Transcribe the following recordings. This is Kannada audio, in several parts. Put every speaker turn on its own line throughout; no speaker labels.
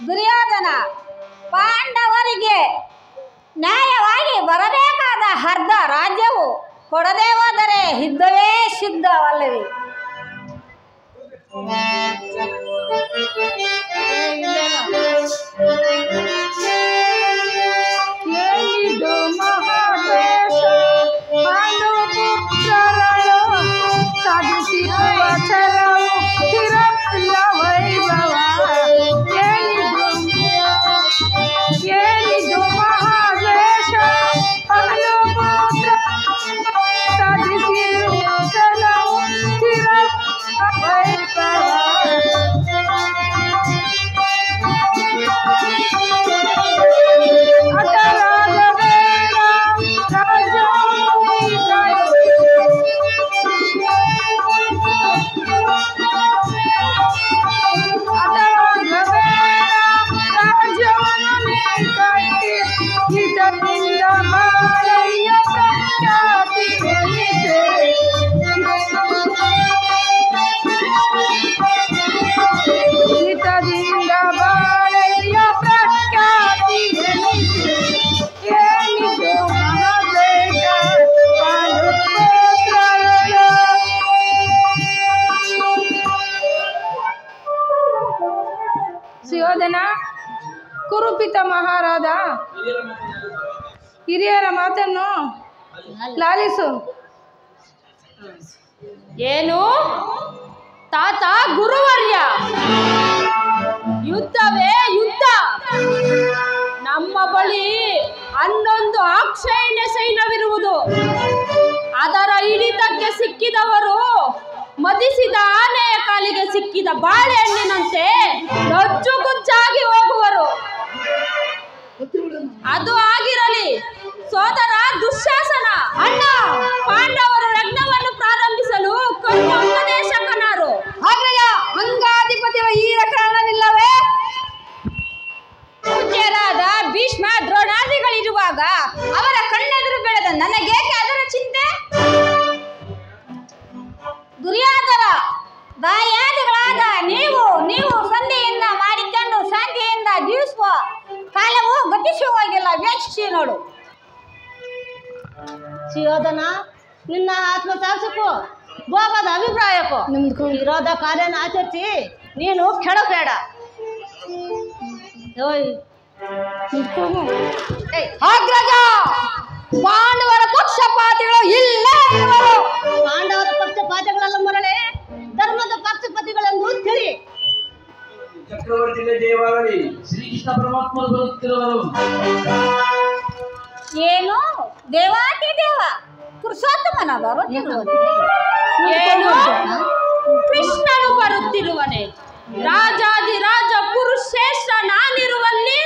ದುರ್ಯೋಧನ ಪಾಂಡವರಿಗೆ ನ್ಯಾಯವಾಗಿ ಬರಬೇಕಾದ ಅರ್ಧ ರಾಜ್ಯವು ಕೊಡದೇ ಹೋದರೆ ಯುದ್ಧವೇ ಸಿದ್ಧವಲ್ಲವೇ?
ಸುಯೋಧನ, ಕುರುಪಿತ ಮಹಾರಾಜ ಹಿರಿಯರ ಮಾತನ್ನು ಲಾಲಿಸು.
ಏನು ತಾತ ಗುರುವರ್ಯ, ಯುದ್ಧವೇ ಯುದ್ಧ. ನಮ್ಮ ಬಳಿ 11 ಅಕ್ಷೈಣ್ಯ ಸೈನ್ಯವಿರುವುದು. ಅದರ ಹಿಡಿತಕ್ಕೆ ಸಿಕ್ಕಿದವರು ಮದಿಸಿದ ಆನೆಯ ಕಾಲಿಗೆ ಸಿಕ್ಕಿದ ಬಾಳೆಹಣ್ಣಿನಂತೆ ನಜ್ಜುಗುಜ್ಜಾಗಿ ಹೋಗುವರು. ಅದು ಆಗಿರಲಿ ಸೋದರ ದುಶ್ಯಾಸನ, ಅಣ್ಣ ಪಾಂಡವರು ಯಜ್ಞವನ್ನು ಪ್ರಾರಂಭಿಸಲು ಕರ್ಮೋಪದೇಶಕನಾರು.
ಅಂಗಾಧಿಪತಿಯ ಈರ ಕಾರಣವಿಲ್ಲವೇ? ಪೂಜ್ಯರಾದ ಭೀಷ್ಮ ದ್ರೋಣಾದಿಗಳಿರುವಾಗ ಅವರ ಕಣ್ಣೆದುರು ಬೆಳೆದ ನನಗೇಕೆ ಅದರ ಚಿಂತೆ? ದುರ್ಯೋಧನ ದಾಯಾದಿಗಳಾದ ನೀವು ಸಂಧಿಯಿಂದ ಮಾಡಿಕೊಂಡು ಶಾಂತಿಯಿಂದ ಜೀವಿಸುವ ಕಾಲವು ಗತಿಸಿ ಹೋಗಿಲ್ಲ. ವೀಕ್ಷಿಸಿ ನೋಡು.
ಸುಯೋಧನ, ನಿನ್ನ ಆತ್ಮಸಾಕ್ಷಕ್ಕೂ ಗೋಪದ ಅಭಿಪ್ರಾಯಕ್ಕೂ ವಿರೋಧ ಕಾರ್ಯನ ಆಚರಿಸಿ ನೀನು ಕೆಡಬೇಡ.
ಅಗ್ರಜ, ಪಾಂಡವರ ಪಕ್ಷಪಾತಿಗಳು ಇಲ್ಲೇ ಇರುವರು.
ಪಾಂಡವರ ಪಕ್ಷಪಾತಿಗಳೆಲ್ಲ ಮರಳೆ ಧರ್ಮದ ಪಕ್ಷಪಾತಿಗಳೆಂದು ತಿಳಿ.
ಚಕ್ರವರ್ತಿಗೆ ಜಯವಾಗಲಿ. ಶ್ರೀಕೃಷ್ಣ ಪರಮಾತ್ಮರು ಬರುತ್ತಿರುವರು.
ಏನು ದೇವಾತಿ ದೇವ ಪುರುಷೋತ್ತಮನ
ಏನು ಕೃಷ್ಣನು ಬರುತ್ತಿರುವನೆ? ರಾಜಾದಿರಾಜ ಪುರುಷೇಶ್ವರ ನಾನಿರುವಲ್ಲಿ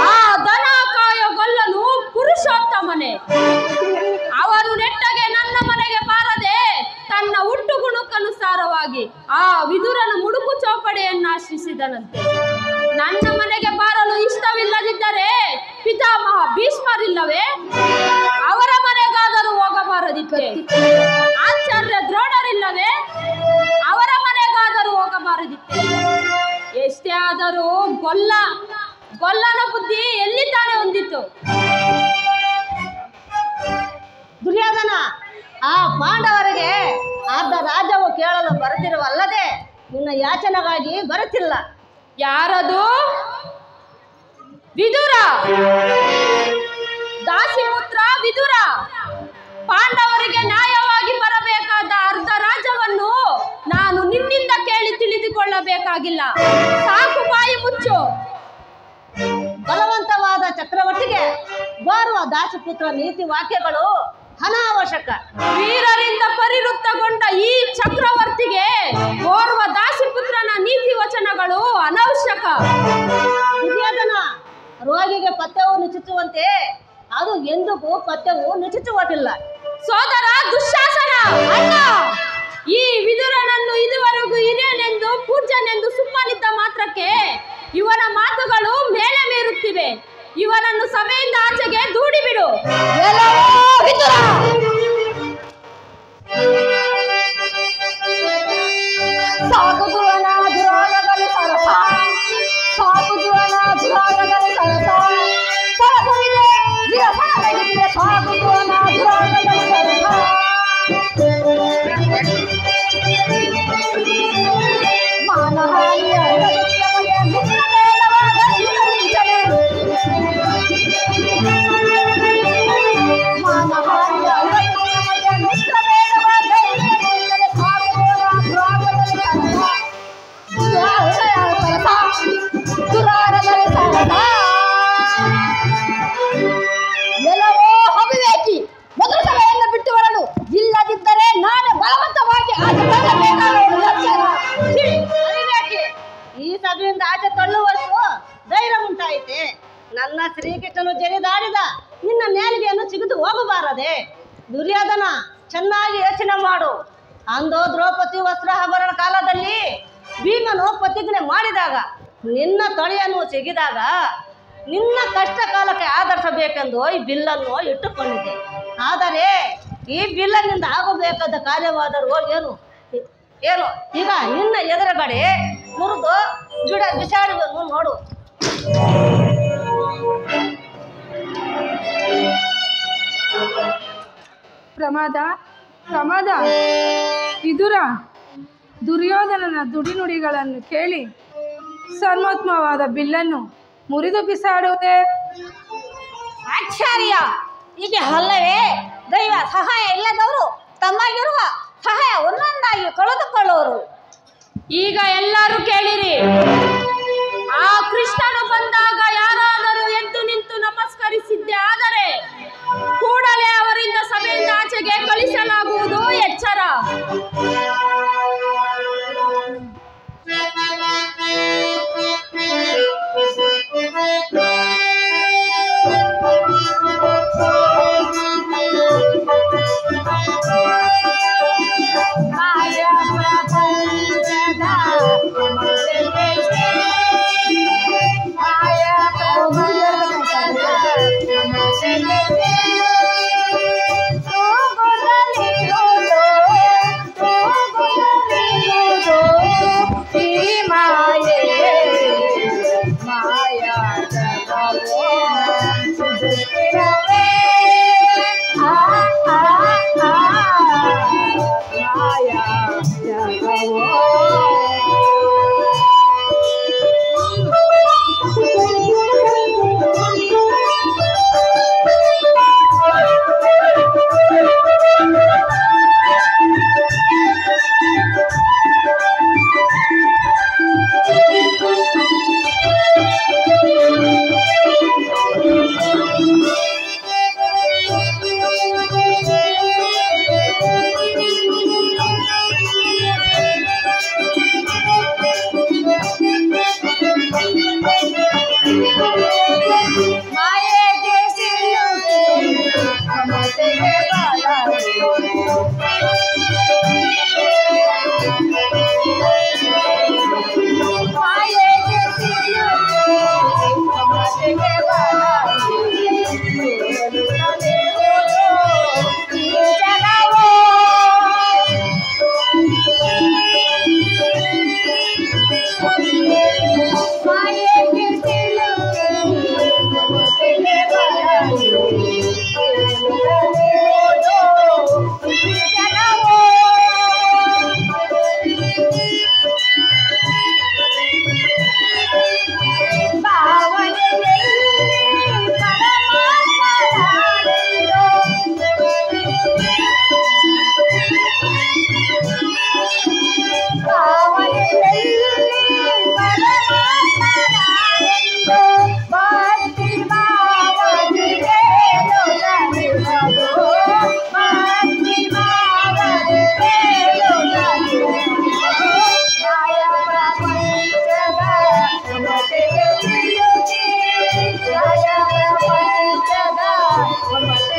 ಆ ದನ ಕಾಯಗೊಲ್ಲನು ಪುರುಷೋತ್ತಮನೆ. ಅವರು ನೆಟ್ಟಗೆ ನನ್ನ ಮನೆಗೆ ಬಾರದೆ ತನ್ನ ಹುಟ್ಟು ಗುಣಕ್ಕನುಸಾರವಾಗಿ ಆ ವಿದುರನ ಮುಡುಕು ಚೌಪಡೆಯನ್ನು ಆಶ್ರಯಿಸಿದನಂತೆ. ನನ್ನ ಮನೆಗೆ ಬಾರಲು ಇಷ್ಟವಿಲ್ಲದಿದ್ದರೆ ಪಿತಾಮಹ ಭೀಷ್ಮರಿಲ್ಲವೇ? ಅವರ ಮನೆಗಾದರೂ ಹೋಗಬಾರದಿತ್ತೆ. ಆಚಾರ್ಯ ದ್ರೋಣರಿಲ್ಲವೇ? ಅವರ ಮನೆಗಾದರೂ ಹೋಗಬಾರದಿತ್ತೆ. ಎಷ್ಟೇ ಆದರೂ ಗೊಲ್ಲನ ಬುದ್ಧಿ ಎಲ್ಲಿ ತಾನೇ ಹೊಂದಿತ್ತು?
ದುರ್ಯೋಧನ, ಆ ಪಾಂಡವರಿಗೆ ಅರ್ಧ ರಾಜ್ಯವು ಕೇಳಲು ಬರುತ್ತಿರುವಲ್ಲದೆ ನಿನ್ನ ಯಾಚನೆಗಾಗಿ ಬರುತ್ತಿಲ್ಲ.
ಯಾರದು? ವಿದುರ, ದಾಸಿಪುತ್ರ ವಿದುರ. ಪಾಂಡವರಿಗೆ ನ್ಯಾಯವಾಗಿ ಬರಬೇಕಾದ ಅರ್ಧ ರಾಜ್ಯವನ್ನು ನಾನು ನಿನ್ನಿಂದ ಕೇಳಿ ತಿಳಿದುಕೊಳ್ಳಬೇಕಾಗಿಲ್ಲ. ಸಾಕು, ಬಾಯಿ ಮುಚ್ಚು.
ಬಲವಂತವಾದ ಚಕ್ರವರ್ತಿಗೆ ಗೋರುವ ದಾಸಿಪುತ್ರ ನೀತಿ ವಾಕ್ಯಗಳು ಅನಾವಶ್ಯಕ.
ವೀರರಿಂದ ಪರಿವೃತ್ತಗೊಂಡ ಈ ಚಕ್ರವರ್ತಿಗೆ ಓರ್ವ ದಾಸಿಪುತ್ರನ ನೀತಿ ವಚನಗಳು ಅನವಶ್ಯಕ.
ದುರ್ಯೋಧನ, ರೋಗಿಗೆ ಪಥ್ಯವನ್ನು ಚುಚ್ಚುವಂತೆ ಅದು ಎಂದಿಗೂ ಪಥ್ಯವು ನಿಶ್ಚಿತವಾಗಿಲ್ಲ.
ಸೋದರ ದುಶ್ಯಾಸನ, ಅಣ್ಣ, ಈ ವಿದುರನನ್ನು ಇದುವರೆಗೂ ಹಿರಿಯನೆಂದು ಪೂಜ್ಯನೆಂದು ಸುಮ್ಮನಿದ್ದ ಮಾತ್ರಕ್ಕೆ ಇವನ ಮಾತುಗಳು ಮೇಲೆ ಮೀರುತ್ತಿವೆ. ಇವನನ್ನು ಸಭೆಯಿಂದ ಆಚೆಗೆ ದೂಡಿಬಿಡು.
ಎಲ್ಲವೋ ಅವಿವೇಕಿ, ಮೊದಲು ಸಭೆಯನ್ನು ಬಿಟ್ಟು ಬರಲು, ಇಲ್ಲದಿದ್ದರೆ ನಾನು ಬಲವಂತವಾಗಿ
ಅವಿವೇಕಿ, ಈ ಸಭೆಯಿಂದ ಆಚೆ ತಳ್ಳುವಷ್ಟು ಧೈರ್ಯ ಉಂಟಾಯಿತೆ. ನನ್ನ ಶ್ರೀಕೃಷ್ಣನು ಜರಿದಾಡಿದ ನಿನ್ನ ನೇಲಿಗೆಯನ್ನು ಸಿಗಿದು ಹೋಗಬಾರದೆ. ದುರ್ಯೋಧನ, ಚೆನ್ನಾಗಿ ಯೋಚನೆ ಮಾಡು. ಅಂದು ದ್ರೌಪದಿ ವಸ್ತ್ರಾಭರಣ ಕಾಲದಲ್ಲಿ ಭೀಮನು ಪ್ರತಿಜ್ಞೆ ಮಾಡಿದಾಗ ನಿನ್ನ ತೊಳೆಯನ್ನು ಸಿಗಿದಾಗ ನಿನ್ನ ಕಷ್ಟ ಕಾಲಕ್ಕೆ ಆಧರಿಸಬೇಕೆಂದು ಈ ಬಿಲ್ಲನ್ನು ಇಟ್ಟುಕೊಂಡಿದ್ದೆ. ಆದರೆ ಈ ಬಿಲ್ಲನಿಂದ ಆಗಬೇಕಾದ ಕಾರ್ಯವಾದರೂ ಏನು ಏನು ಈಗ ನಿನ್ನ ಎದುರುಗಡೆ ಮುರಿದು ಬಿಸಾಡುವನ್ನು ನೋಡು.
ಪ್ರಮಾದ ಪ್ರಮಾದ ವಿದುರ ದುರ್ಯೋಧನನ ದುಡಿನುಡಿಗಳನ್ನು ಕೇಳಿ ಸರ್ವೋತ್ತಮವಾದ ಬಿಲ್ಲನ್ನು ಮುರಿದು ಬಿಸಾಡುವುದೇ?
ಆಚಾರ್ಯ, ಹೀಗೆ ಅಲ್ಲವೇ? ದೈವ ಸಹಾಯ ಇಲ್ಲದವರು ತಮ್ಮಾಗಿರುವ ಸಹಾಯ ಒಂದೊಂದಾಗಿ ಕಳೆದುಕೊಳ್ಳುವರು.
ಈಗ ಎಲ್ಲರೂ ಕೇಳಿರಿ. ಆ ಕೃಷ್ಣನು ಬಂದಾಗ ಯಾರಾದರೂ ಎದ್ದು ನಿಂತು ನಮಸ್ಕರಿಸಿದ್ದೆ ಆದರೆ ಕೂಡಲೇ ಅವರಿಂದ ಸಭೆಯಿಂದ ಆಚೆಗೆ ಕಳಿಸಲಾಗುವುದು. ಎಚ್ಚರ.
ಅವ್ರು ಮತ್ತೆ